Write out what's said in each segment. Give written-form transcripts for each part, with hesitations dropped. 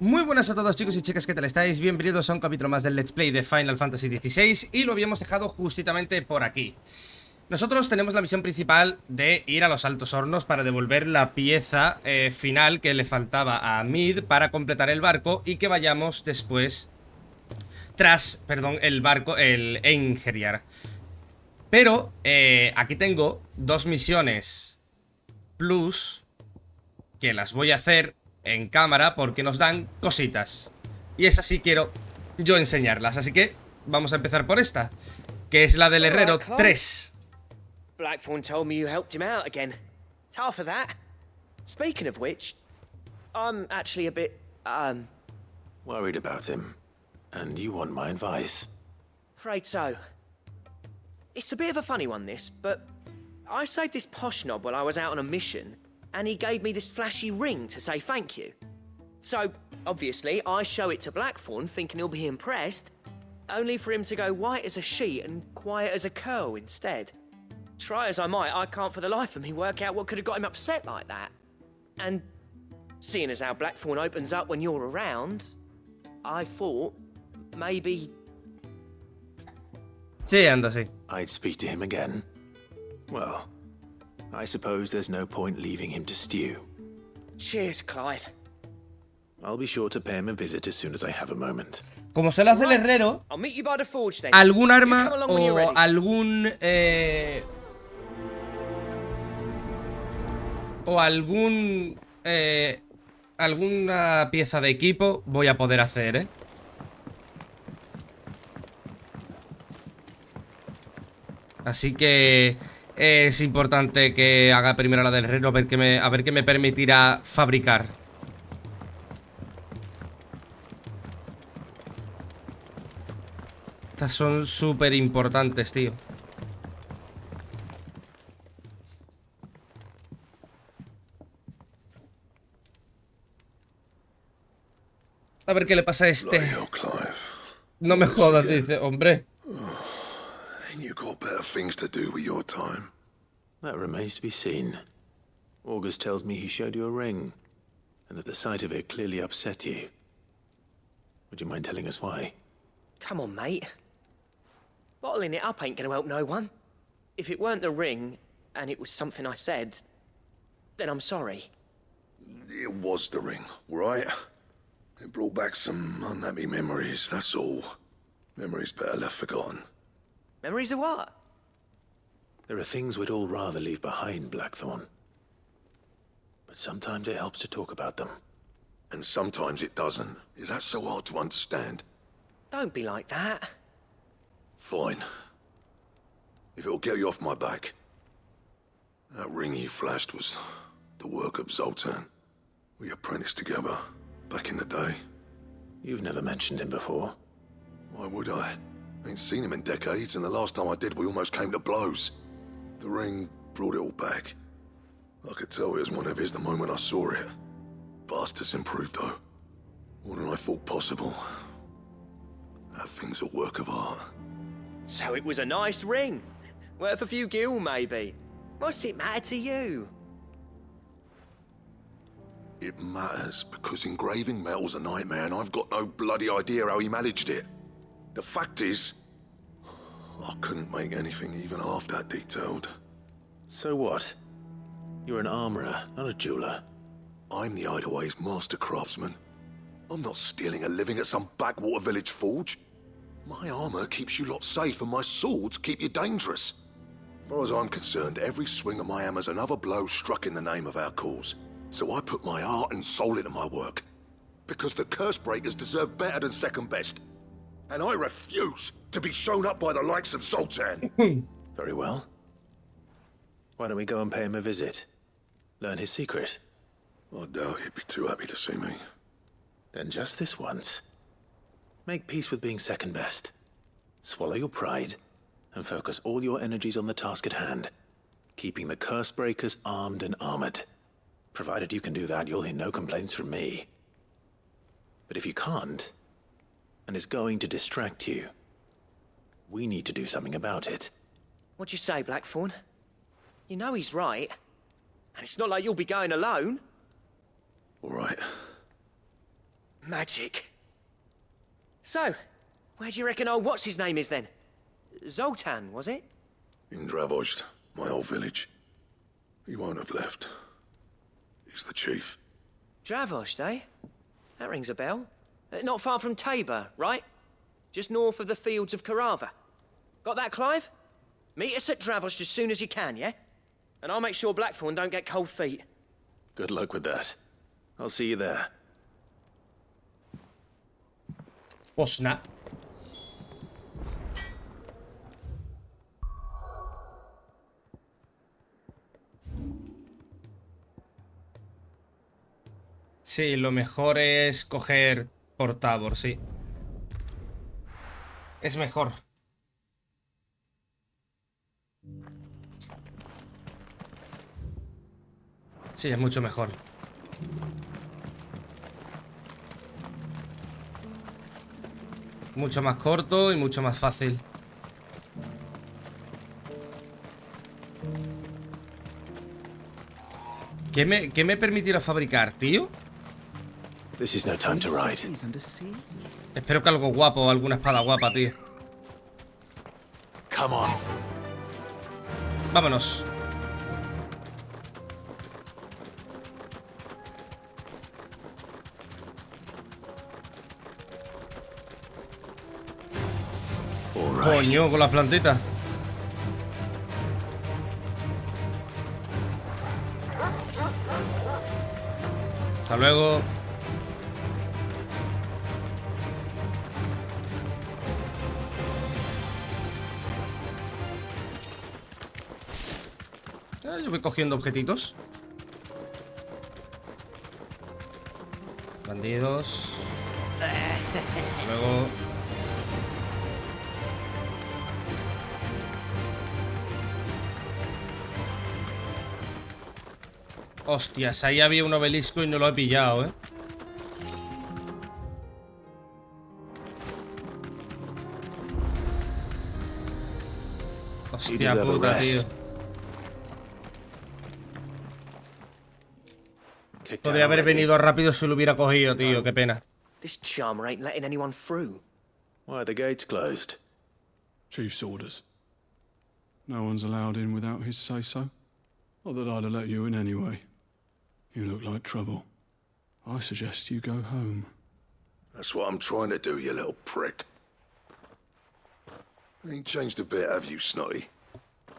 Muy buenas a todos, chicos y chicas, ¿qué tal estáis? Bienvenidos a un capítulo más del Let's Play de Final Fantasy XVI. Y lo habíamos dejado justamente por aquí. Nosotros tenemos la misión principal de ir a los Altos Hornos para devolver la pieza final que le faltaba a Mid para completar el barco y que vayamos después el barco, el Eingeriar. Pero aquí tengo dos misiones plus que las voy a hacer en cámara porque nos dan cositas. Y esas sí quiero yo enseñarlas. Así que vamos a empezar por esta, que es la del Herrero 3. Blackthorn told me you helped him out again. It's half of that. Speaking of which, I'm actually a bit, worried about him. And you want my advice? afraid so. It's a bit of a funny one, this, but I saved this posh knob while I was out on a mission, and he gave me this flashy ring to say thank you. So, obviously, I show it to Blackthorn, thinking he'll be impressed, only for him to go white as a sheet and quiet as a curl instead. Try as I might, I can't for the life of me work out what could have got him upset like that. And seeing as how Blackthorn opens up when you're around, I thought maybe... Sí, anda, sí. I'd speak to him again. Well, I suppose there's no point leaving him to stew. Cheers, Clive. I'll be sure to pay him a visit as soon as I have a moment. Como se lo hace el herrero, I'll meet you by the forge then. algún arma You come along when you're o ready. alguna pieza de equipo voy a poder hacer, ¿eh? Así que es importante que haga primero la del herrero, a ver qué me permitirá fabricar. Estas son súper importantes, tío. A ver qué le pasa a este. No me jodas, dice, hombre. Ain't you got better things to do with your time? That remains to be seen. August tells me he showed you a ring, and that the sight of it clearly upset you. Would you mind telling us why? Come on, mate. Bottling it up ain't gonna help no one. If it weren't the ring, and it was something I said, then I'm sorry. It was the ring, right? It brought back some unhappy memories, that's all. Memories better left forgotten. Memories of what? There are things we'd all rather leave behind, Blackthorn. But sometimes it helps to talk about them. And sometimes it doesn't. Is that so hard to understand? Don't be like that. Fine. If it'll get you off my back. That ring you flashed was the work of Zoltan. We apprenticed together, back in the day. You've never mentioned him before. Why would I? Ain't seen him in decades, and the last time I did, we almost came to blows. The ring brought it all back. I could tell it was one of his the moment I saw it. Bastard's improved, though. More than I thought possible. That thing's a work of art. So it was a nice ring. Worth a few gil, maybe. What's it matter to you? It matters, because engraving metal's a nightmare, and I've got no bloody idea how he managed it. The fact is, I couldn't make anything even half that detailed. So what? You're an armorer, not a jeweler. I'm the Idaway's master craftsman. I'm not stealing a living at some backwater village forge. My armor keeps you lot safe, and my swords keep you dangerous. As far as I'm concerned, every swing of my hammer's another blow struck in the name of our cause. So I put my heart and soul into my work. Because the curse breakers deserve better than second best. And I refuse to be shown up by the likes of Zoltan. Very well. Why don't we go and pay him a visit? Learn his secret. I doubt he'd be too happy to see me. Then just this once. Make peace with being second best. Swallow your pride, and focus all your energies on the task at hand. Keeping the curse breakers armed and armored. Provided you can do that, you'll hear no complaints from me. But if you can't, and it's going to distract you, we need to do something about it. What'd you say, Blackthorn? You know he's right. And it's not like you'll be going alone. All right. Magic. So, where do you reckon old what's-his-name is then? Zoltan, was it? In Dravozd, my old village. He won't have left. He's the chief. Dravozd, eh? That rings a bell. Not far from Tabor, right? Just north of the fields of Carava. Got that, Clive? Meet us at Dravozd as soon as you can, yeah? And I'll make sure Blackthorn don't get cold feet. Good luck with that. I'll see you there. Oh, snap. Sí, lo mejor es coger por Tabor, sí. Es mejor. Sí, es mucho mejor. Mucho más corto y mucho más fácil. ¿Qué me permitirá fabricar, tío? This is no time to ride. Espero que algo guapo, alguna espada guapa, tío. Come on. Vámonos. All right. Coño, con las plantitas. Hasta luego. Yo voy cogiendo objetitos. Bandidos. Hasta luego. Hostias, ahí había un obelisco y no lo he pillado, ¿eh? Hostia puta, tío. Podría haber venido rápido si lo hubiera cogido, tío. Qué pena. This charmer ain't letting anyone through. Why are the gates closed? Chief's orders. No one's allowed in without his say-so. Not that I'd have let you in anyway. You look like trouble. I suggest you go home. That's what I'm trying to do, you little prick. Ain't changed a bit, have you, Snotty?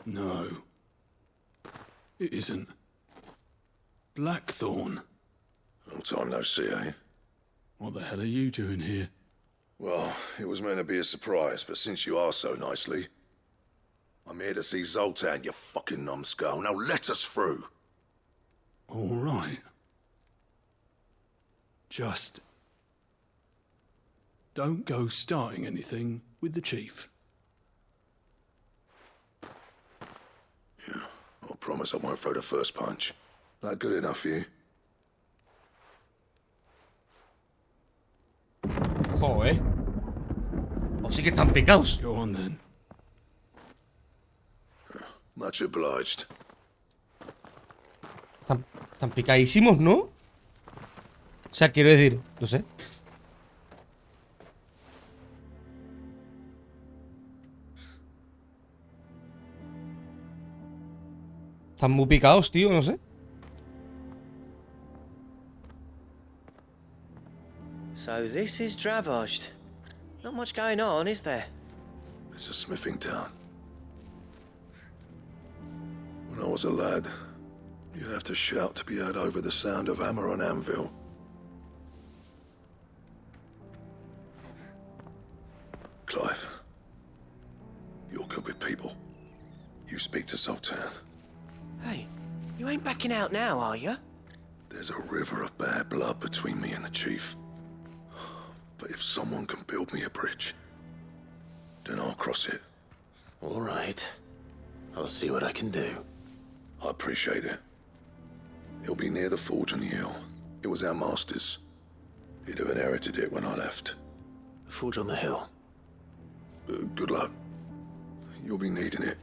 No. It isn't. Blackthorn. Long time no see, eh? What the hell are you doing here? Well, it was meant to be a surprise, but since you are so nicely, I'm here to see Zoltan, you fucking numbskull. Now let us through. All right. Just don't go starting anything with the chief. Yeah, I promise I won't throw the first punch. That good enough for you? Joder. O sí que están picados. Go on then. Much obliged. Están picadísimos, ¿no? O sea, quiero decir, no sé. Están muy picados, tío, no sé. So this is Dravozd. Not much going on, is there? It's a smithing town. When I was a lad, you'd have to shout to be heard over the sound of hammer on anvil. Clive, you're good with people. You speak to Zoltan. Hey, you ain't backing out now, are you? There's a river of bad blood between me and the chief. But if someone can build me a bridge, then I'll cross it. All right. I'll see what I can do. I appreciate it. It'll be near the forge on the hill. It was our master's. He'd have inherited it when I left. The forge on the hill. Good luck. You'll be needing it.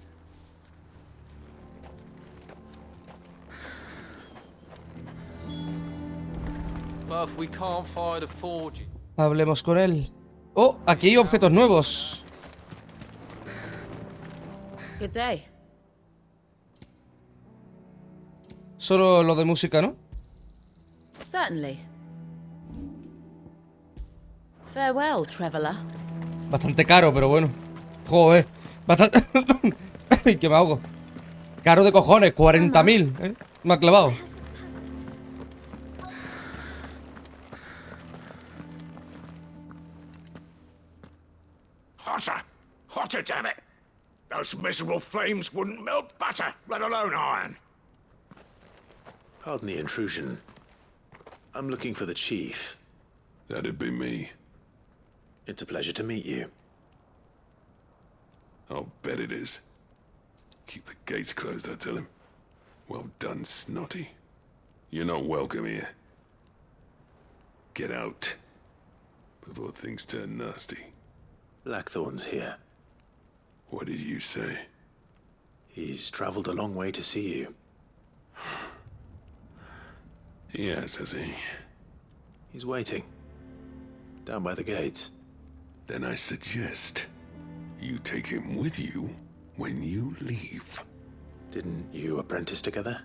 But if we can't find a forge. Hablemos con él. Oh, aquí hay objetos nuevos. Good day. Solo lo de música, ¿no? Certainly. Farewell, traveler. Bastante caro, pero bueno. Joder. Bastante... Ay, que me ahogo. Caro de cojones, 40.000, ¿eh? Me ha clavado. Hotter! Hotter, damn it! Those miserable flames wouldn't melt butter, let alone iron. Pardon the intrusion. I'm looking for the chief. That'd be me. It's a pleasure to meet you. I'll bet it is. Keep the gates closed, I tell him. Well done, Snotty. You're not welcome here. Get out. Before things turn nasty. Blackthorn's here. What did you say? He's traveled a long way to see you. Yes, has he? He's waiting. Down by the gates. Then I suggest you take him with you when you leave. Didn't you apprentice together?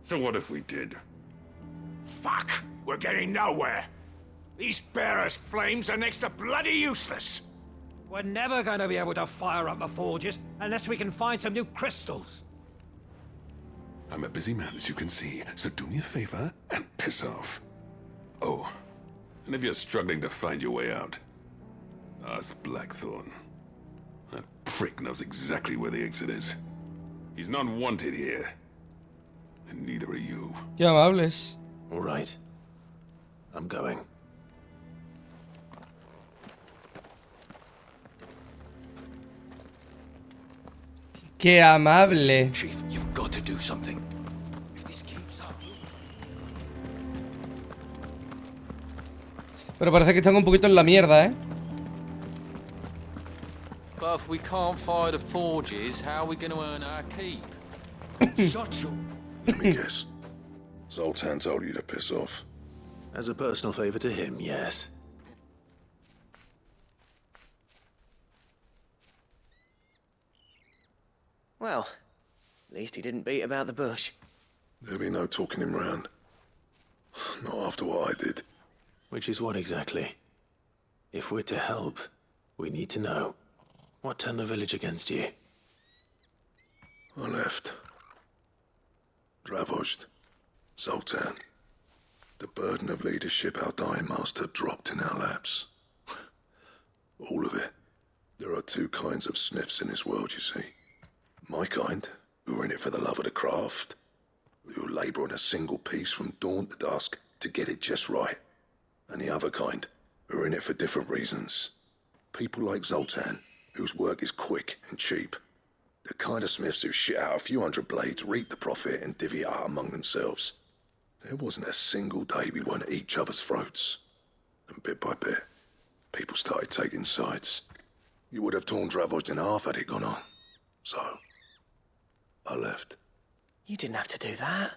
So what if we did? Fuck! We're getting nowhere. These bearers' flames are next to bloody useless. We're never going to be able to fire up the forges unless we can find some new crystals. I'm a busy man, as you can see, so do me a favor and piss off. Oh, and if you're struggling to find your way out, ask Blackthorn. That prick knows exactly where the exit is. He's not wanted here. And neither are you. Qué amables. All right. I'm going. Qué amable. Chief, you've got to do something. If this keeps up... Pero parece que están un poquito en la mierda, ¿eh? But if we can't find the forges, how are we going to earn our keep? Shut your... Let me guess. Zoltan told you to piss off. As a personal favor to him, yes. Well, at least he didn't beat about the bush. There'll be no talking him round. Not after what I did. Which is what exactly? If we're to help, we need to know. What turned the village against you? I left. Dravozd. Zoltan. The burden of leadership our dying master dropped in our laps. All of it. There are two kinds of smiths in this world, you see. My kind, who are in it for the love of the craft, who labour on a single piece from dawn to dusk to get it just right. And the other kind, who are in it for different reasons. People like Zoltan, whose work is quick and cheap. The kind of smiths who shit out a few hundred blades, reap the profit, and divvy it out among themselves. There wasn't a single day we weren't at each other's throats. And bit by bit, people started taking sides. You would have torn Dravozd in half had it gone on. So, I left. You didn't have to do that.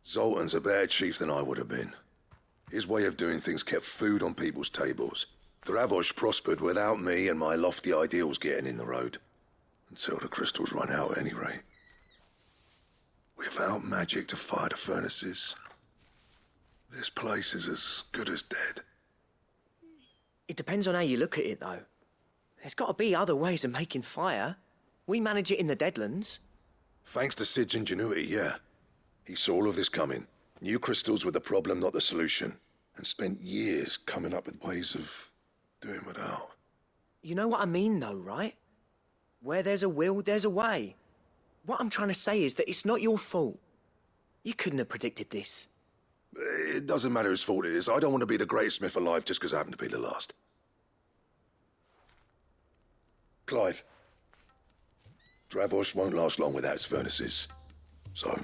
Zoltan's a better chief than I would have been. His way of doing things kept food on people's tables. Dravozd prospered without me and my lofty ideals getting in the road. Until the crystals run out at any rate. Without magic to fire the furnaces, this place is as good as dead. It depends on how you look at it, though. There's got to be other ways of making fire. We manage it in the Deadlands. Thanks to Sid's ingenuity, yeah. He saw all of this coming. Knew crystals were the problem, not the solution. And spent years coming up with ways of doing without. You know what I mean, though, right? Where there's a will, there's a way. What I'm trying to say is that it's not your fault. You couldn't have predicted this. It doesn't matter whose fault it is. I don't want to be the greatest smith alive just because I happen to be the last. Clive. Dravozd won't last long without its furnaces. So,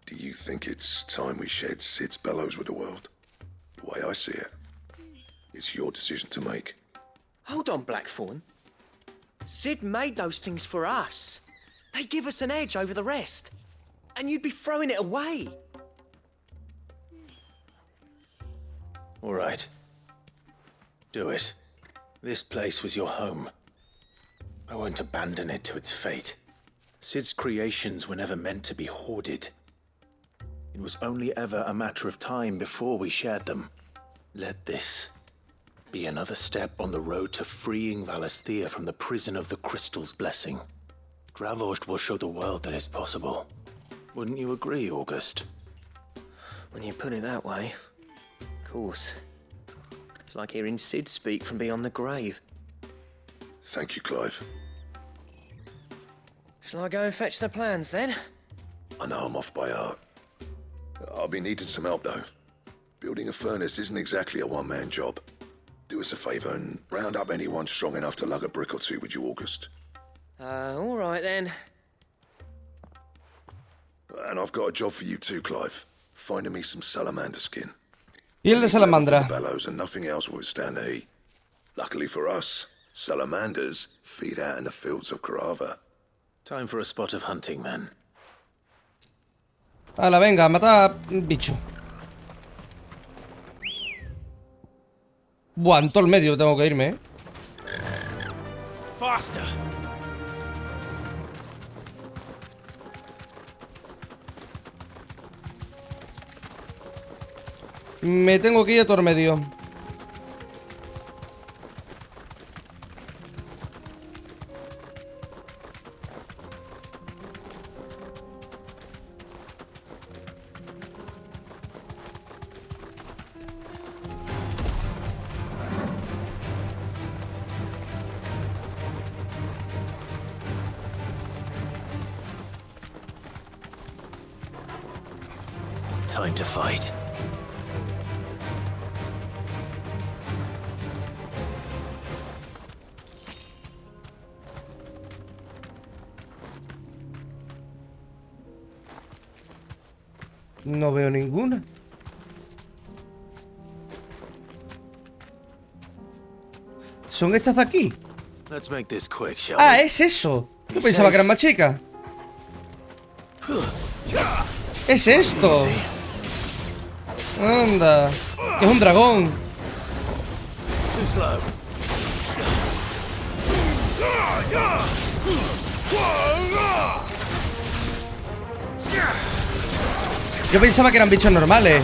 do you think it's time we shared Sid's bellows with the world? The way I see it, it's your decision to make. Hold on, Blackthorn. Sid made those things for us. They give us an edge over the rest. And you'd be throwing it away. All right. Do it. This place was your home. I won't abandon it to its fate. Sid's creations were never meant to be hoarded. It was only ever a matter of time before we shared them. Let this be another step on the road to freeing Valisthea from the prison of the Crystal's blessing. Dravost will show the world that it's possible. Wouldn't you agree, August? When you put it that way, of course. It's like hearing Sid speak from beyond the grave. Thank you, Clive. Shall I go and fetch the plans, then? I know I'm off by heart. I'll be needing some help, though. Building a furnace isn't exactly a one-man job. Do us a favour and round up anyone strong enough to lug a brick or two, would you, August? All right, then. And I've got a job for you too, Clive. Finding me some salamander skin. Y el de salamandra. The bellows and nothing else will withstand the heat. Luckily for us, salamanders feed out in the fields of Carava. Time for a spot of hunting, men. Hala, venga, mata bicho. Buah, en todo el medio tengo que irme, ¿eh? Faster! Me tengo que ir a todo el medio. Time to fight. No veo ninguna. ¿Son estas de aquí? Let's make this quick, shall Ah, we? es eso. Yo pensaba que eran más chicas. Es esto. Anda. Que es un dragón. Too slow. Yo pensaba que eran bichos normales.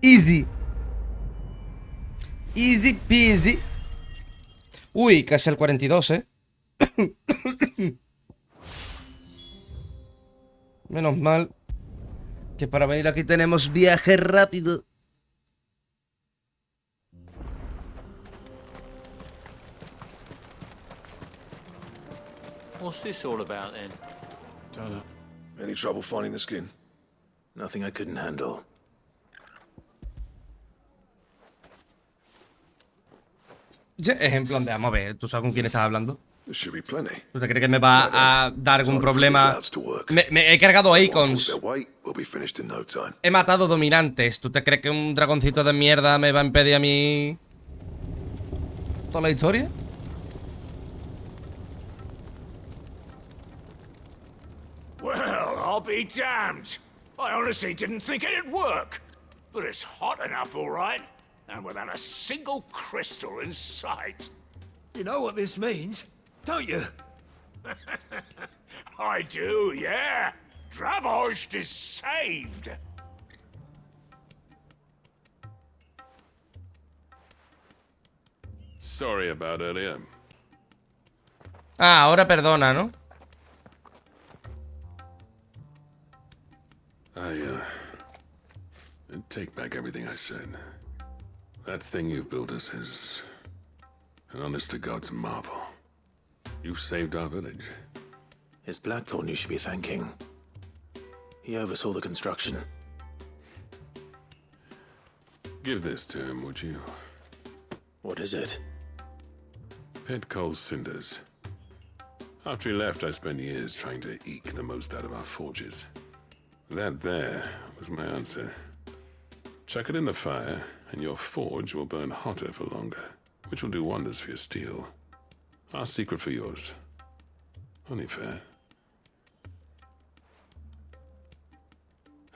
Easy. Easy peasy. Uy, casi al 42, ¿eh? Menos mal que para venir aquí tenemos viaje rápido. What's this all about then? Don't know. Any trouble finding the skin? Nothing I couldn't handle. Es en plan de, vamos a ver, ¿tú sabes con quién estás hablando? There should be plenty. ¿Tú te crees que me va a dar algún problema? Me he cargado icons. We'll be finished in no time. He matado dominantes. ¿Tú te crees que un dragoncito de mierda me va a impedir a mí toda la historia? Well, I'll be damned. I honestly didn't think it'd work. But it's hot enough, all right. And without a single crystal in sight. You know what this means, don't you? I do, yeah. Dravost is saved. Sorry about earlier. Ah, ahora perdona, ¿no? I take back everything I said. That thing you built us is an honest-to-God's marvel. You've saved our village. It's Blackthorn you should be thanking. He oversaw the construction. Give this to him, would you? What is it? Pit Cole's cinders. After he left, I spent years trying to eke the most out of our forges. That there was my answer. Chuck it in the fire, and your forge will burn hotter for longer, which will do wonders for your steel. Our secret for yours. Only fair.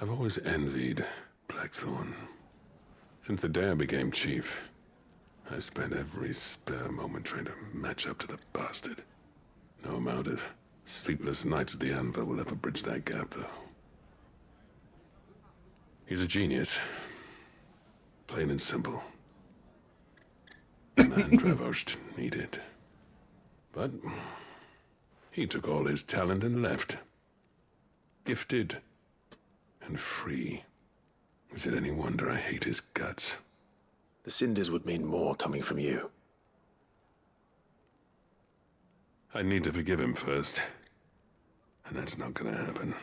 I've always envied Blackthorn. Since the day I became chief, I spent every spare moment trying to match up to the bastard. No amount of sleepless nights at the anvil will ever bridge that gap, though. He's a genius. Plain and simple. The man Dravost needed. But he took all his talent and left. Gifted and free. Is it any wonder I hate his guts? The cinders would mean more coming from you. I need to forgive him first. And that's not gonna happen.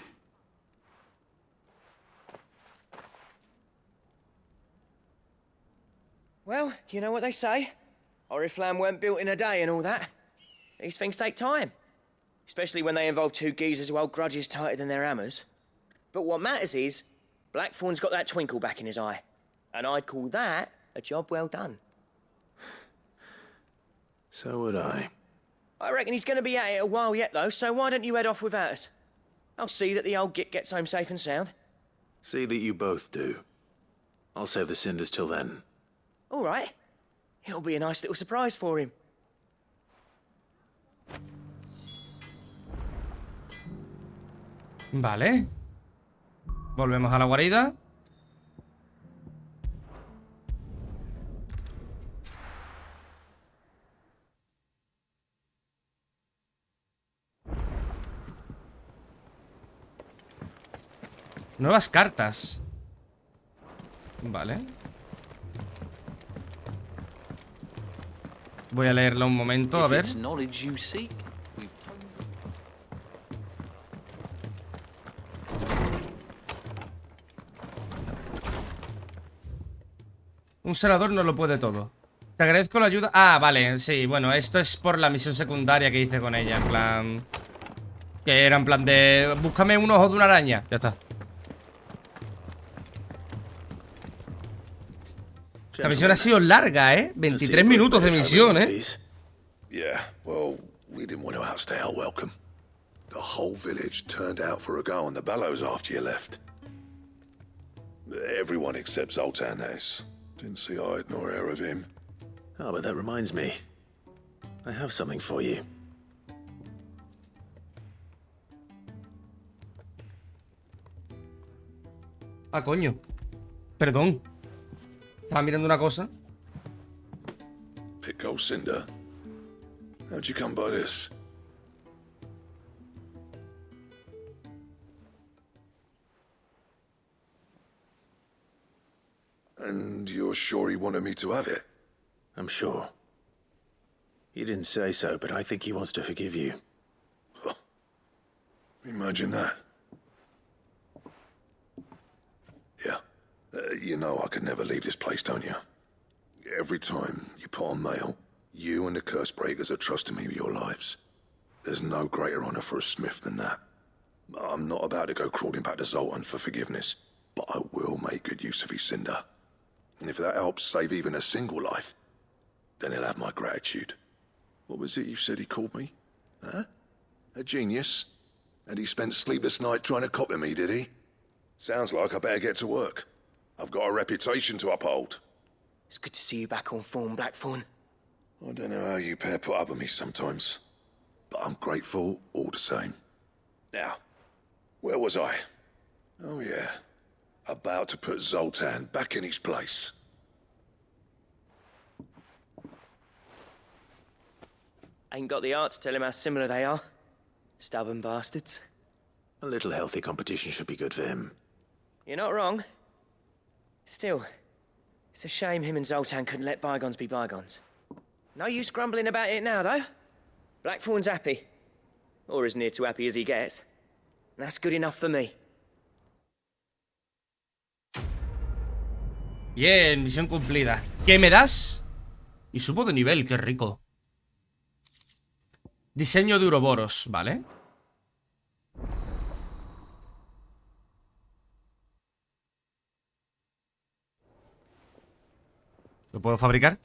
Well, you know what they say. Oriflamme weren't built in a day and all that. These things take time. Especially when they involve two geezers who hold grudges tighter than their hammers. But what matters is, Blackthorn's got that twinkle back in his eye. And I'd call that a job well done. So would I. I reckon he's going to be at it a while yet, though, so why don't you head off without us? I'll see that the old git gets home safe and sound. See that you both do. I'll save the cinders till then. All right. It'll be a nice little surprise for him. Vale. Volvemos a la guarida. Nuevas cartas. Vale. Voy a leerla un momento, a ver. Un senador no lo puede todo. Te agradezco la ayuda. Ah, vale, sí, bueno, esto es por la misión secundaria que hice con ella, en plan... Que era en plan de... Búscame un ojo de una araña. Ya está. Esta misión ha sido larga, ¿eh? 23 minutos de misión, ¿eh? Yeah, well, we didn't want to outstay our welcome. The whole village turned out for a go on the bellows after you left. Everyone except Zoltan has. Didn't see eye nor hair of him. Oh, but that reminds me. I have something for you. Ah, coño. Perdón. Estaba mirando una cosa. Pick old Cinder. How'd you come by this? And you're sure he wanted me to have it? I'm sure. He didn't say so, but I think he wants to forgive you. Huh. Imagine that. Yeah. You know I could never leave this place, don't you? Every time you put on mail, you and the curse breakers are trusting me with your lives. There's no greater honor for a smith than that. I'm not about to go crawling back to Zoltan for forgiveness, but I will make good use of his cinder. And if that helps save even a single life, then he'll have my gratitude. What was it you said he called me? Huh? A genius? And he spent sleepless night trying to copy me, did he? Sounds like I better get to work. I've got a reputation to uphold. It's good to see you back on form, Blackthorn. I don't know how you pair put up with me sometimes, but I'm grateful all the same. Now, where was I? Oh yeah, about to put Zoltan back in his place. Ain't got the art to tell him how similar they are. Stubborn bastards. A little healthy competition should be good for him. You're not wrong. Still, it's a shame him and Zoltan couldn't let bygones be bygones. No use grumbling about it now, though. Blackthorn's happy. Or as near to happy as he gets. And that's good enough for me. Bien, misión cumplida. ¿Qué me das? Y subo de nivel, qué rico. Diseño de uroboros, ¿vale? ¿Lo puedo fabricar?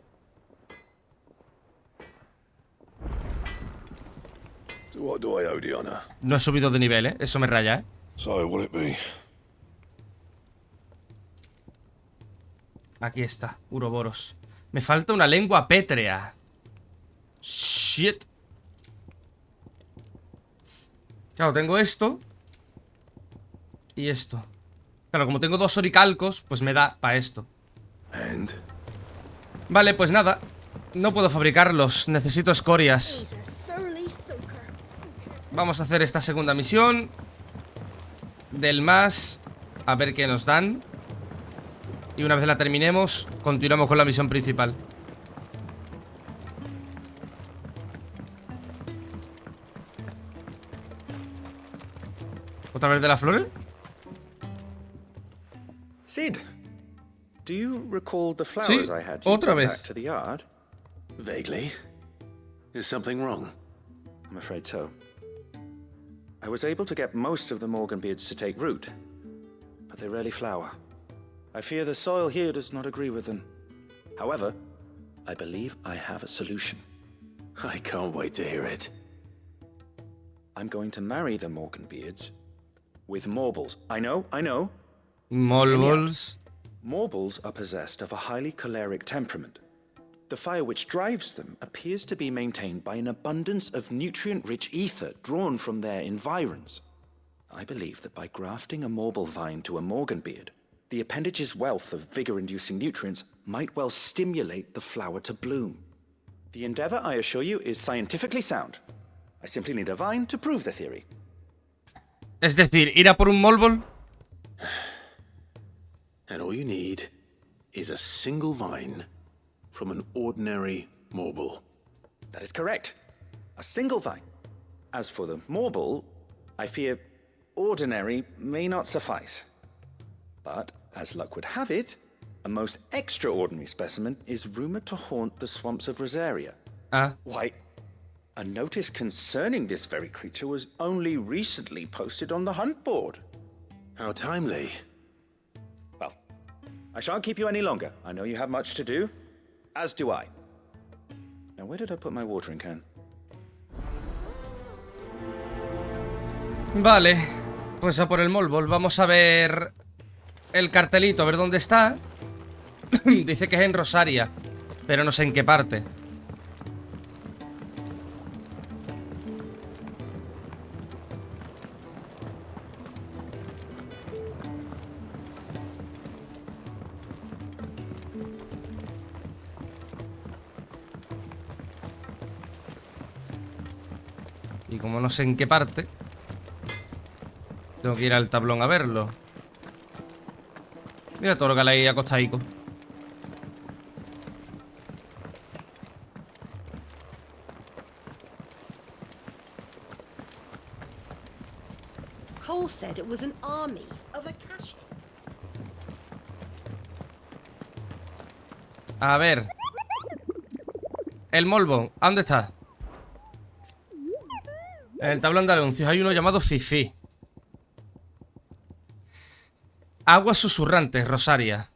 What do I owe the honor? No he subido de nivel, ¿eh? Eso me raya, ¿eh? So, will it be? Aquí está, uroboros. Me falta una lengua pétrea. Shit. Claro, tengo esto y esto. Claro, como tengo 2 oricalcos, pues me da para esto. And? Vale, pues nada. No puedo fabricarlos, necesito escorias. Vamos a hacer esta segunda misión del más. A ver qué nos dan. Y una vez la terminemos, continuamos con la misión principal. ¿Otra vez de las flores? Sid, do you recall the flowers Sí, I had you otra bring vez. back to the yard? Vaguely. Is something wrong? I'm afraid so. I was able to get most of the Morganbeards to take root, but they rarely flower. I fear the soil here does not agree with them. However, I believe I have a solution. I can't wait to hear it. I'm going to marry the Morganbeards with Morbles. I know. Molbols. Morbles are possessed of a highly choleric temperament. The fire which drives them appears to be maintained by an abundance of nutrient-rich ether drawn from their environs. I believe that by grafting a Morble vine to a Morganbeard, the appendage's wealth of vigor-inducing nutrients might well stimulate the flower to bloom. The endeavor, I assure you, is scientifically sound. I simply need a vine to prove the theory. Es decir, ir a por un molbol. And all you need is a single vine from an ordinary Morble. That is correct. A single vine. As for the Morble, I fear ordinary may not suffice. But, as luck would have it, a most extraordinary specimen is rumored to haunt the swamps of Rosaria. Ah. Why, a notice concerning this very creature was only recently posted on the hunt board. How timely. Well, I shan't keep you any longer. I know you have much to do, as do I. Now, where did I put my watering can? Vale, pues a por el molbol. Vamos a ver el cartelito, a ver dónde está. Dice que es en Rosaria, pero no sé en qué parte. Y como no sé en qué parte, tengo que ir al tablón a verlo. Mira todo lo que hay ahí acostadico. Cole said it was an army of Akashi. A ver. El molbo, ¿a dónde está? En el tablón de anuncios hay uno llamado Fifi. Aguas susurrantes, Rosaria.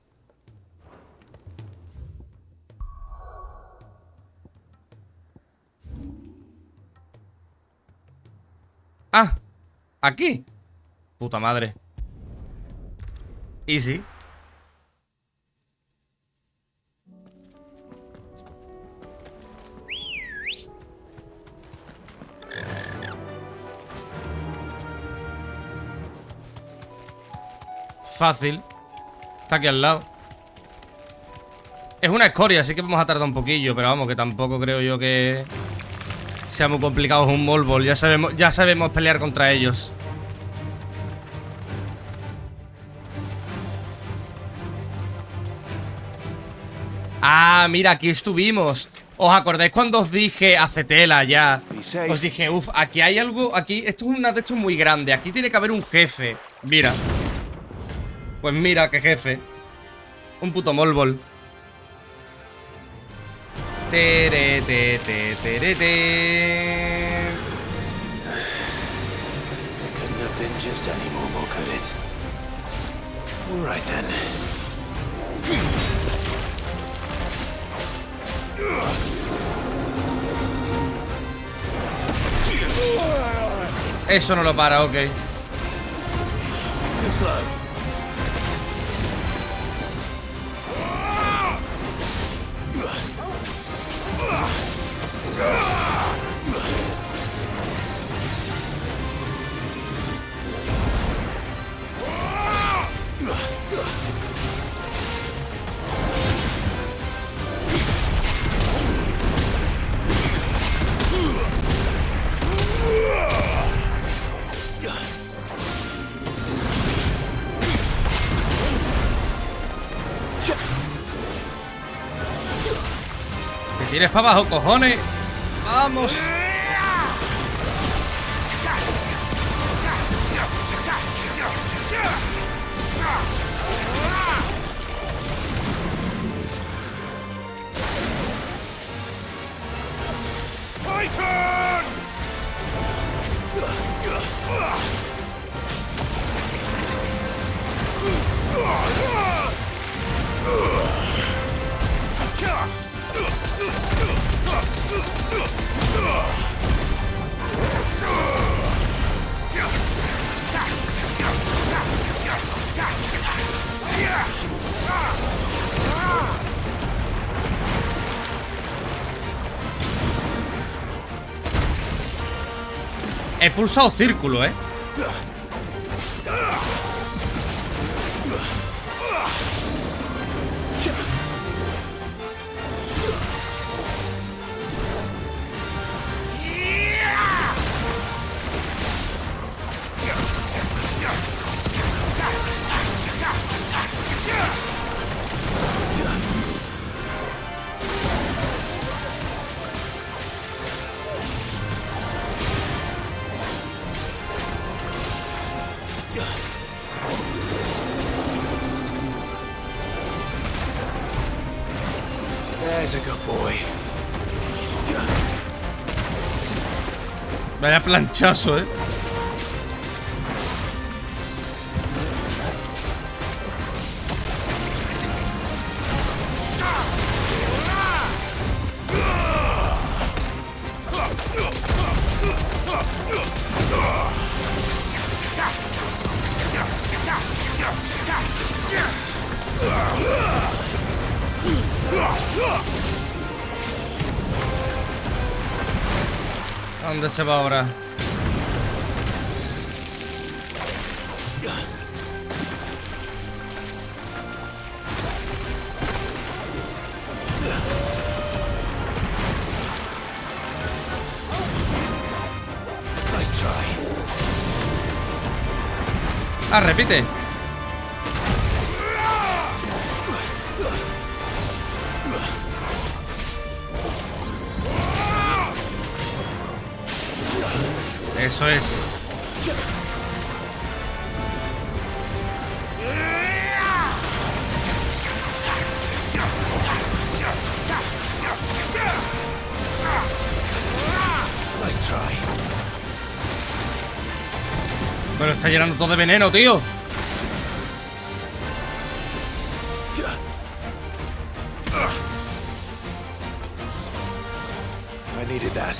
Ah, aquí. Puta madre. Easy. Fácil. Está aquí al lado. Es una escoria, así que vamos a tardar un poquillo. Pero vamos, que tampoco creo yo que sea muy complicado es un Molbol. Ya sabemos pelear contra ellos. Ah, mira, aquí estuvimos. ¿Os acordáis cuando os dije hace tela ya? Os dije, uff, aquí hay algo. Aquí, esto es una de estos muy grande. Aquí tiene que haber un jefe. Mira. Pues mira, qué jefe. Un puto Molbol. Tere, te, te, tere, te. It couldn't have been just any mobile, could it? All right then. Eso no lo para, ok. Too slow. Que tires para abajo, cojones. Vamos. He pulsado círculo, ¿eh? There's a good boy. Vaya planchazo, ¿eh? ¿A dónde se va ahora? Nice try. Ah, repite. Eso es. Nice try. Pero está llenando todo de veneno, tío. I needed that.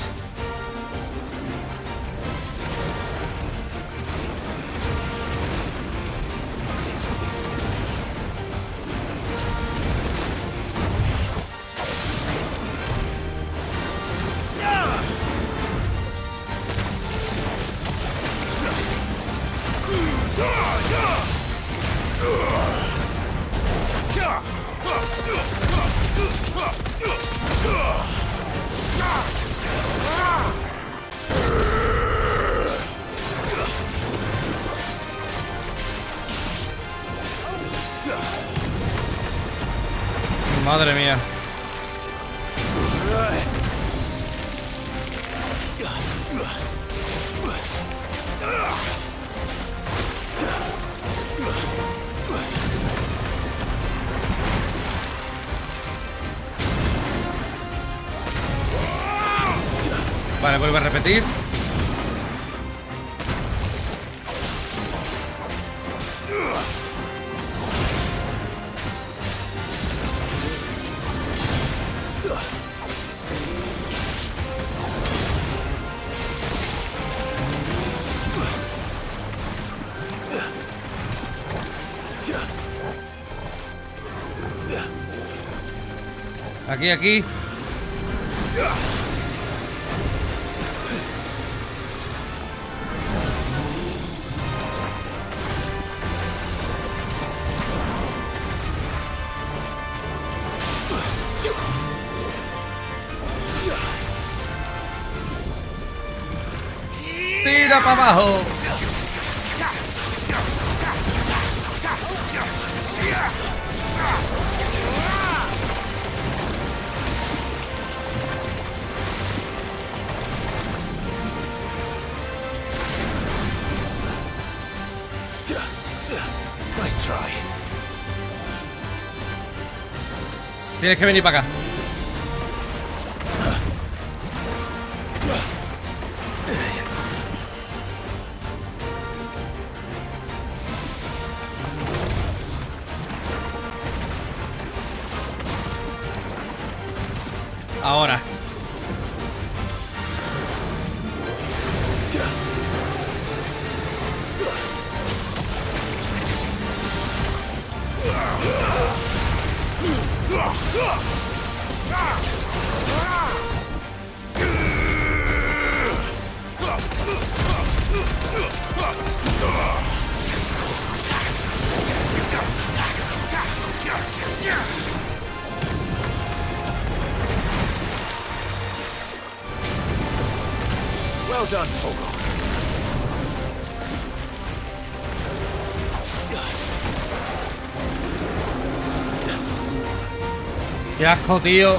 Madre mía. Vale, vuelvo a repetir. Aquí, aquí. Tira para abajo. Nice try. Tienes que venir para acá. Ahora. Well done, Toro. Qué asco, tío.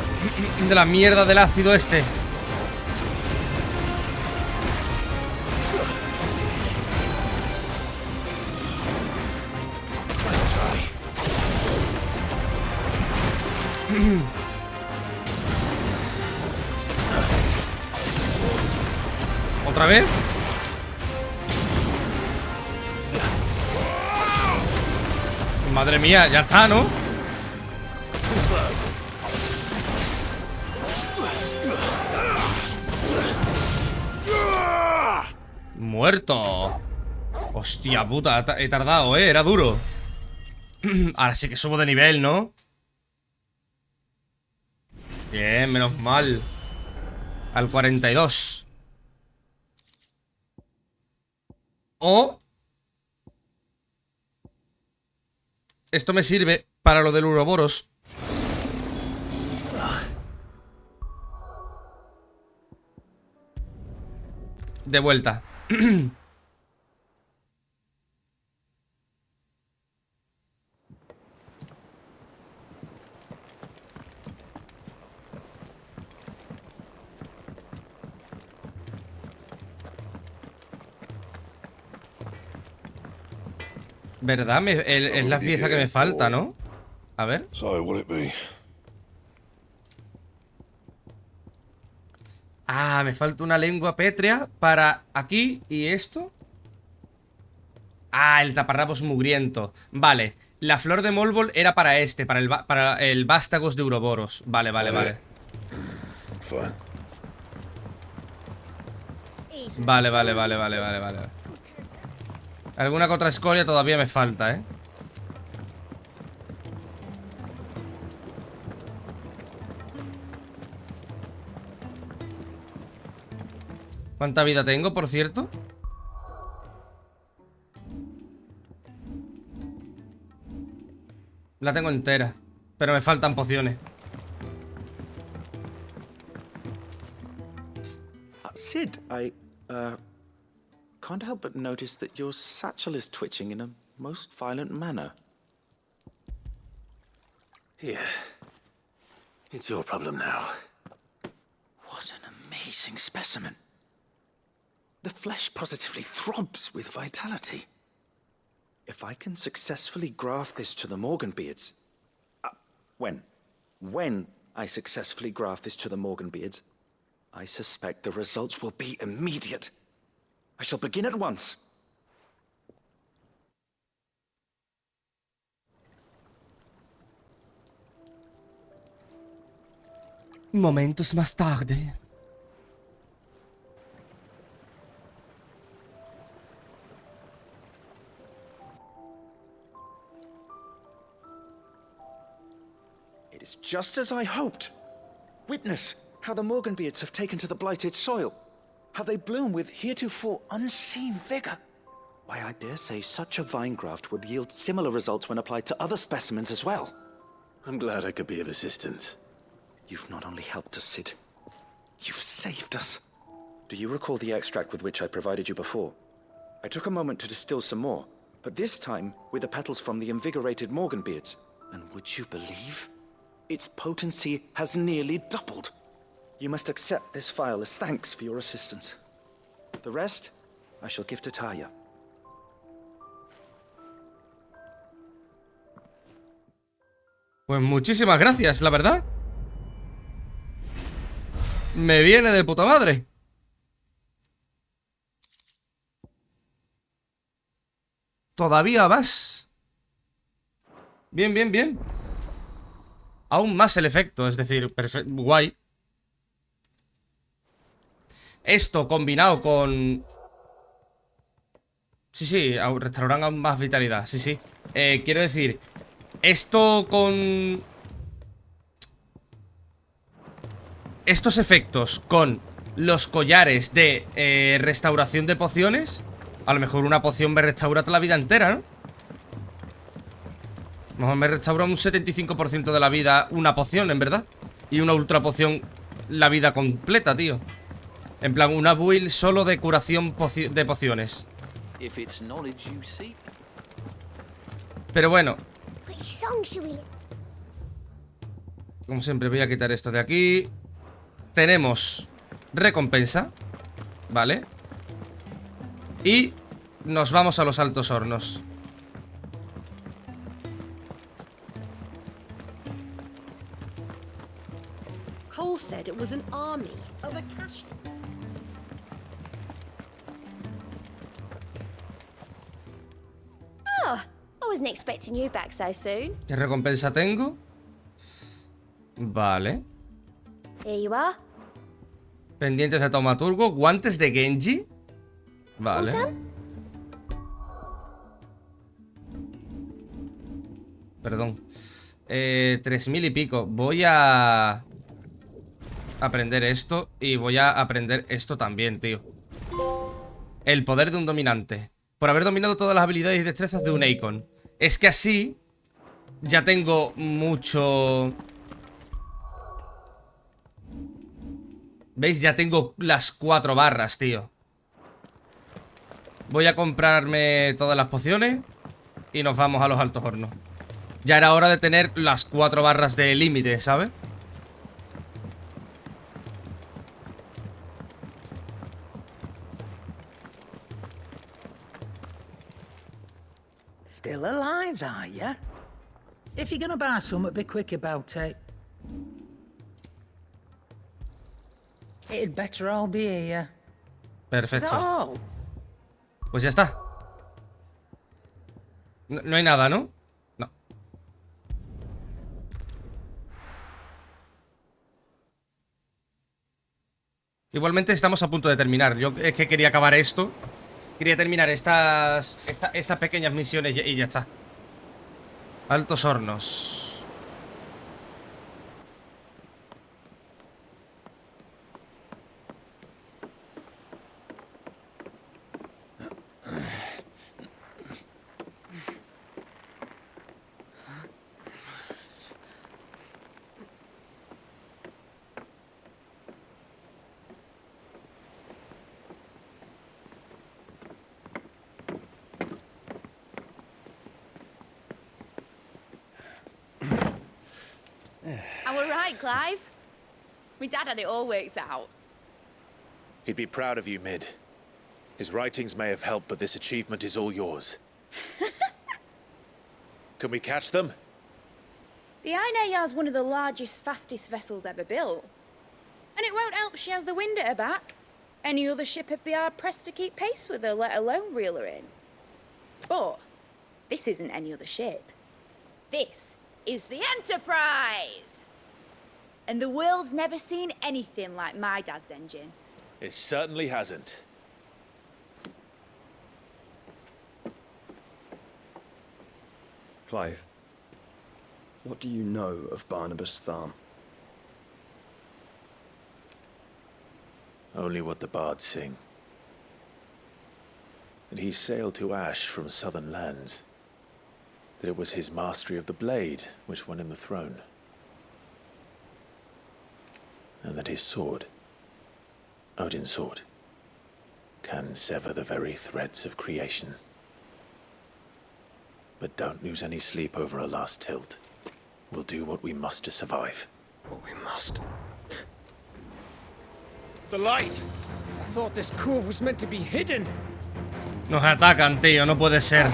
De la mierda del ácido este. ¿Otra vez? Madre mía, ya está, ¿no? Muerto. Hostia puta, he tardado, era duro. Ahora sí que subo de nivel, ¿no? Bien, menos mal. Al 42. O esto me sirve para lo del Uroboros. De vuelta. ¿Verdad? Es la pieza que me falta, ¿no? A ver. Ah, me falta una lengua pétrea para aquí y esto. Ah, el taparrabos mugriento. Vale, la flor de Molbol era para este, para el vástagos de Uroboros. Vale, vale, vale. Vale, vale, vale, vale, vale, vale. Alguna que otra escoria todavía me falta, ¿eh? ¿Cuánta vida tengo, por cierto? La tengo entera, pero me faltan pociones. Sid, I can't help but notice that your satchel is twitching in a most violent manner. Here. It's your problem now. What an amazing specimen. The flesh positively throbs with vitality. If I can successfully graft this to the Morganbeards... When I successfully graft this to the Morganbeards, I suspect the results will be immediate. I shall begin at once. Momentos más tarde. It is just as I hoped. Witness how the Morganbeards have taken to the blighted soil. How they bloom with heretofore unseen vigor. Why, I dare say such a vine graft would yield similar results when applied to other specimens as well. I'm glad I could be of assistance. You've not only helped us, Sid. You've saved us. Do you recall the extract with which I provided you before? I took a moment to distill some more, but this time with the petals from the invigorated Morganbeards. And would you believe? Its potency has nearly doubled. You must accept this vial as thanks for your assistance. The rest, I shall give to Taya. Pues muchísimas gracias, la verdad. Me viene de puta madre. Todavía más. Bien, bien, bien. Aún más el efecto, es decir, guay. Esto combinado con... Sí, restaurarán aún más vitalidad, sí. Quiero decir, esto con... Estos efectos con los collares de restauración de pociones. A lo mejor una poción me restaura toda la vida entera, ¿no? A lo mejor me restaura un 75% de la vida una poción, en verdad. Y una ultra poción la vida completa, tío. En plan, una build solo de curación de pociones. Pero bueno, como siempre voy a quitar esto de aquí. Tenemos recompensa, ¿vale? Y nos vamos a los altos hornos. Cole said it was an army of Acacia. Oh, I wasn't expecting you back so soon. ¿Qué recompensa tengo? Vale. Here you are. Pendientes de taumaturgo, guantes de Genji. Vale. Perdón. 3000 y pico. Voy a aprender esto. Y voy a aprender esto también, tío. El poder de un dominante. Por haber dominado todas las habilidades y destrezas de un Eikon. Es que así ya tengo mucho... ¿Veis? Ya tengo las 4 barras, tío. Voy a comprarme todas las pociones y nos vamos a los altos hornos. Ya era hora de tener las 4 barras de límite, ¿sabes? Still alive, are ya? If you're gonna buy some, be quick about it. It'd better all be here. Perfecto. Pues ya está. No hay nada, ¿no? No. Igualmente estamos a punto de terminar. Yo es que quería acabar esto. Quería terminar estas pequeñas misiones y ya está. Altos hornos. Clive. My dad had it all worked out. He'd be proud of you, Mid. His writings may have helped, but this achievement is all yours. Can we catch them? The Hacia is one of the largest, fastest vessels ever built. And it won't help she has the wind at her back. Any other ship would be hard-pressed to keep pace with her, let alone reel her in. But this isn't any other ship. This is the Enterprise! And the world's never seen anything like my dad's engine. It certainly hasn't. Clive, what do you know of Barnabas Tharm? Only what the bards sing. That he sailed to Ash from southern lands. That it was his mastery of the blade which won him the throne. And that his sword, Odin's sword, can sever the very threads of creation. But don't lose any sleep over a last tilt. We'll do what we must to survive. What we must. The light! I thought this cove was meant to be hidden. Nos atacan, tío, no puede ser.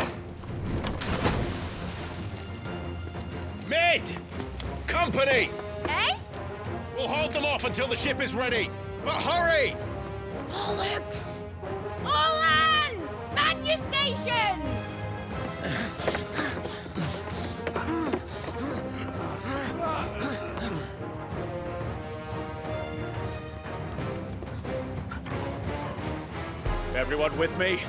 Mid! Company! Eh? We'll hold them off until the ship is ready. But hurry! Bollocks! All hands! Man your stations! Everyone with me?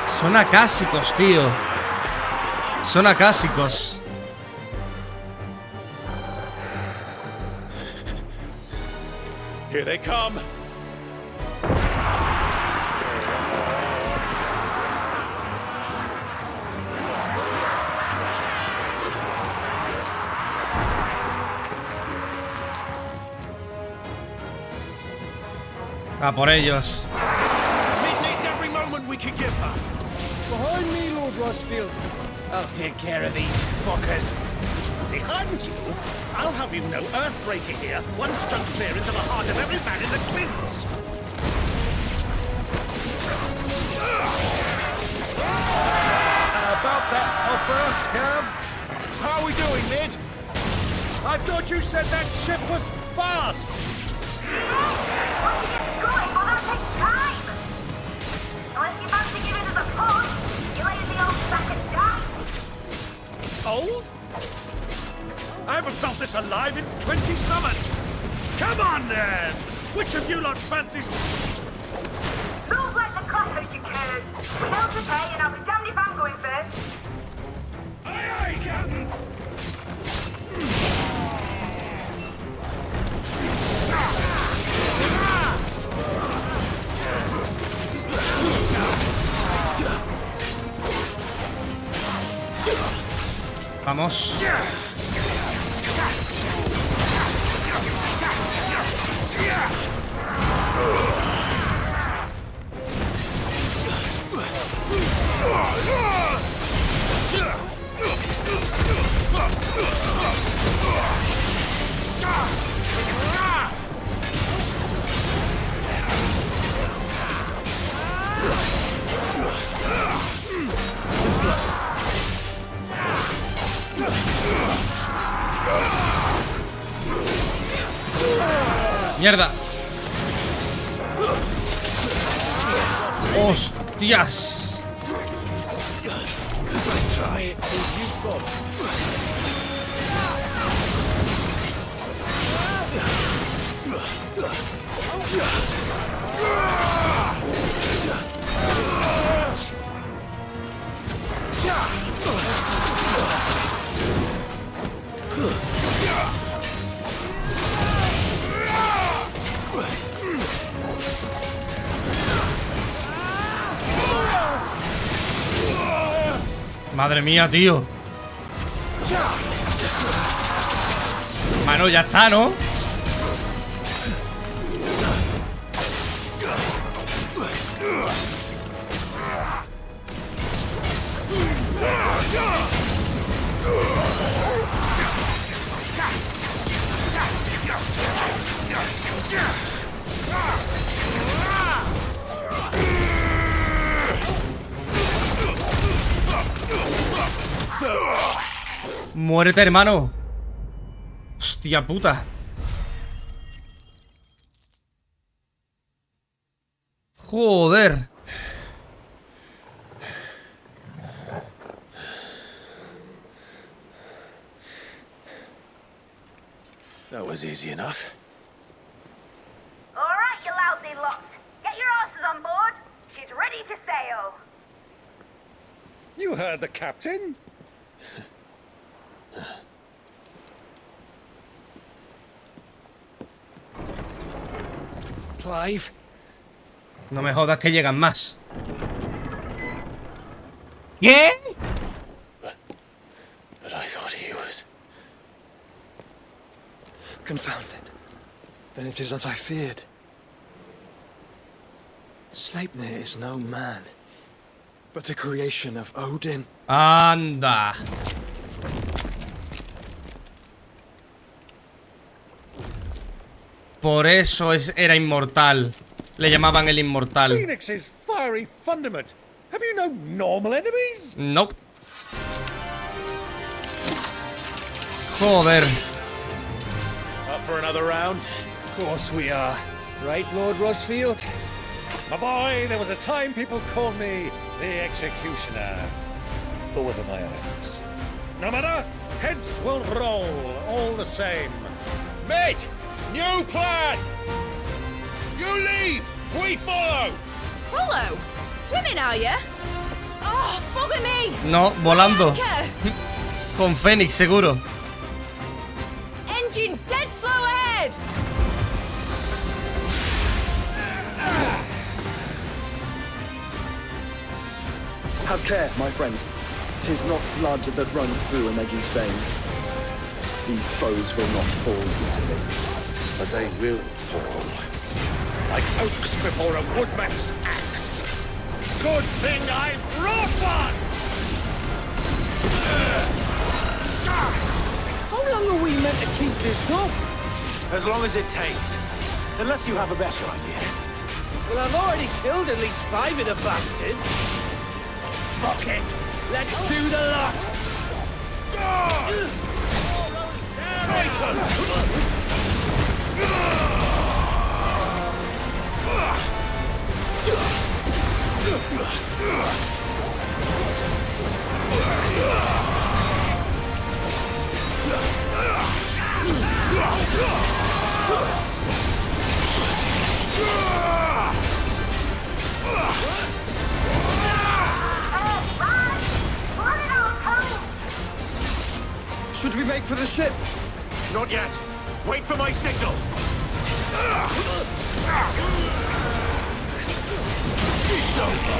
Son acásicos, tío. Son acásicos. Here they come. A por ellos. Mid needs every moment we can give her. Behind me, Lord Rosfield. I'll take care of these fuckers. Behind you? I'll have you know Earthbreaker here, one stroke clear into the heart of every man in the Twins. About that offer, Cav. How are we doing, Mid? I thought you said that ship was fast. Old? I haven't felt this alive in 20 summers. Come on, then! Which of you lot fancies... Move like the crackers, you carers. Hell to pay, and I'll be damned if I'm going first. Aye, aye, Captain! Vamos. ¡Mierda! ¡Hostias! Madre mía, tío. Mano, ya está, ¿no? Muérete, hermano. Hostia puta. Joder. That was easy enough. All right, you lousy lot. Get your asses on board. She's ready to sail. You heard the captain. Clive? No me jodas que llegan más. ¿Qué? But I thought he was... Confounded. Then it is as I feared. Sleipnir is no man, but a creation of Odin. Anda. Por eso era inmortal. Le llamaban el inmortal. Phoenix's fiery fundament. Have you no normal enemies? Nope. Joder. Up for another round? Of course we are. Right, Lord Rosfield? My boy, there was a time people called me the Executioner. Those are my hands. No matter, heads will roll all the same. Mate! New plan! You leave! We follow! Follow? Swimming, are you? Oh, bugger me! No, volando. Con Fénix, seguro. Engine's dead slow ahead! Have care, my friends. 'Tis not blood that runs through an Eggie's veins. These foes will not fall easily, but they will fall. Like oaks before a woodman's axe. Good thing I brought one! How long are we meant to keep this up? As long as it takes. Unless you have a better idea. Well, I've already killed at least 5 of the bastards. Fuck it! Let's do the lot! Should we make for the ship? Not yet. Wait for my signal. It's over.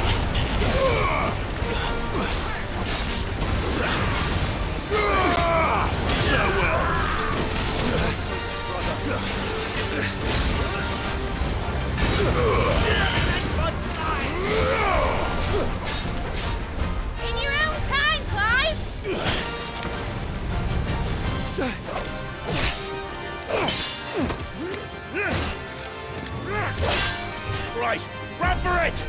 Next one's mine. In your own time, Clive! Right, run for it!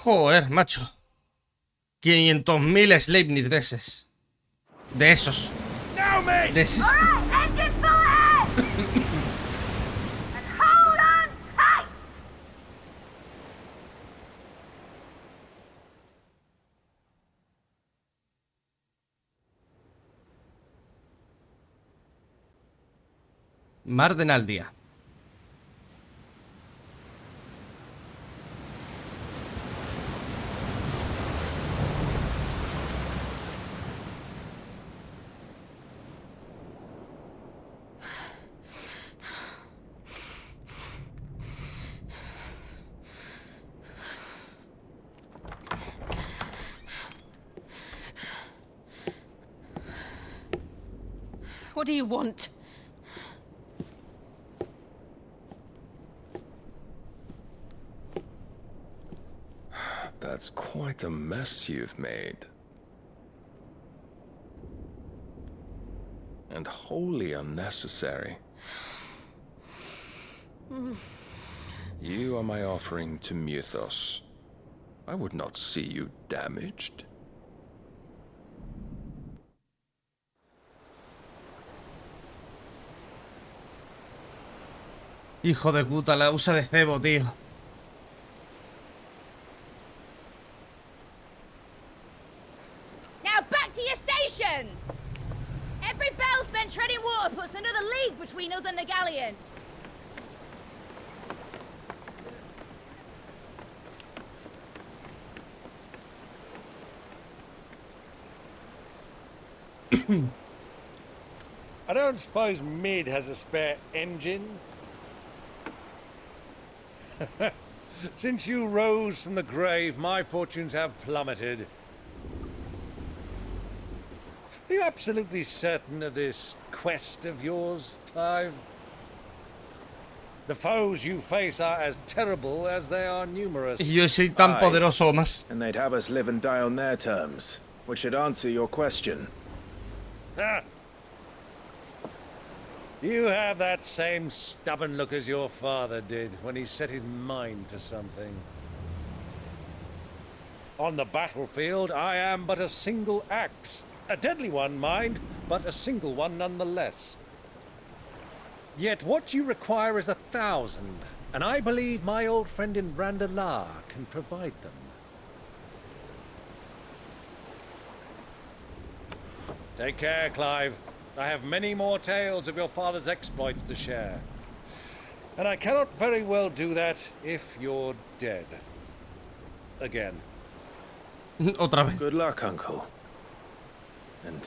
Joder, macho. 500.000 Sleipnir de esos. De esos. De esos. Mar de Naldia. What do you want? That's quite a mess you've made. And wholly unnecessary. You are my offering to Mythos. I would not see you damaged. Hijo de puta, la usa de cebo, tío. Now back to your stations! Every bell spent treading water puts another league between us and the galleon. I don't suppose Mid has a spare engine? Since you rose from the grave, my fortunes have plummeted. Are you absolutely certain of this quest of yours, Clive? The foes you face are as terrible as they are numerous. Yo soy tan poderoso o más. And they'd have us live and die on their terms, which should answer your question. Ha! You have that same stubborn look as your father did when he set his mind to something. On the battlefield, I am but a single axe. A deadly one, mind, but a single one nonetheless. Yet what you require is 1,000, and I believe my old friend in Brandalar can provide them. Take care, Clive. I have many more tales of your father's exploits to share. And I cannot very well do that if you're dead. Again. Otra vez. Good luck, Uncle. And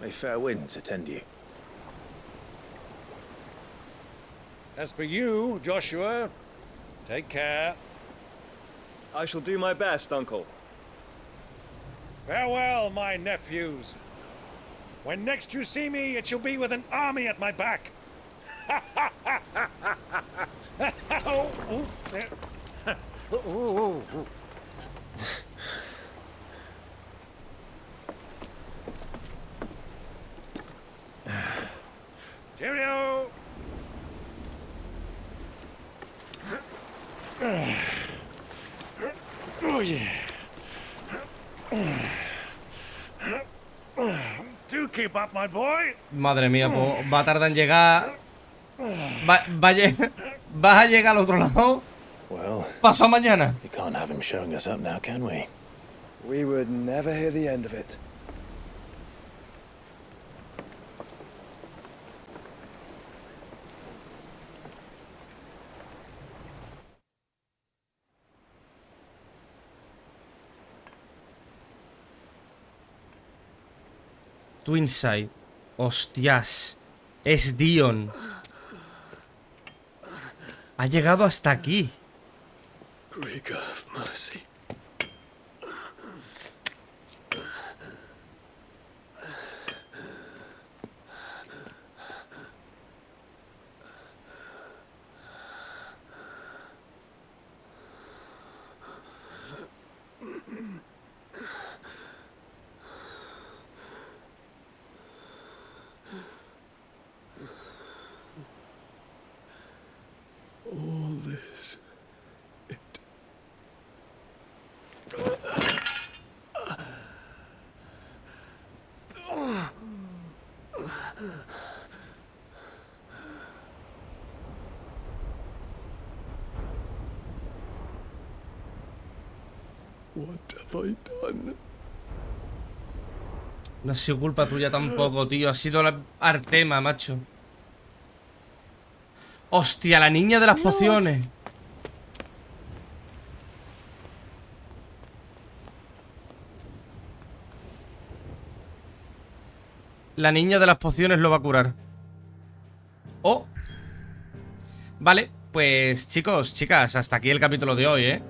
may fair winds attend you. As for you, Joshua, take care. I shall do my best, Uncle. Farewell, my nephews. When next you see me, it shall be with an army at my back. Cheerio! Oh, yeah. Do keep up, my boy. Madre mía, pues va a tardar en llegar. ¿Vas a llegar al otro lado? Well, pasado mañana. You can't have him showing us up now, can we? We would never hear the end of it. Twinside. Hostias. Es Dion. Ha llegado hasta aquí. Greek of mercy. All this, What have I done? No ha sido culpa tuya tampoco, tío. Ha sido la Artema, macho. Hostia, la niña de las pociones. La niña de las pociones lo va a curar. Oh. Vale, pues chicos, chicas, hasta aquí el capítulo de hoy, ¿eh?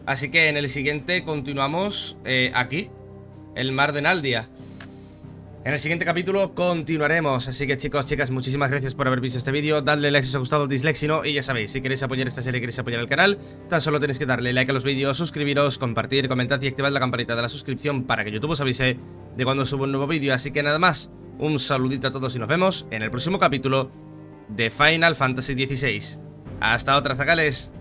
Así que en el siguiente continuamos aquí, el mar de Naldia. En el siguiente capítulo continuaremos. Así que chicos, chicas, muchísimas gracias por haber visto este vídeo. Dadle like si os ha gustado, dislike si no. Y ya sabéis, si queréis apoyar esta serie, queréis apoyar el canal, tan solo tenéis que darle like a los vídeos, suscribiros, compartir, comentad y activad la campanita de la suscripción para que YouTube os avise de cuando subo un nuevo vídeo. Así que nada más, un saludito a todos y nos vemos en el próximo capítulo de Final Fantasy XVI. Hasta otra, zacales.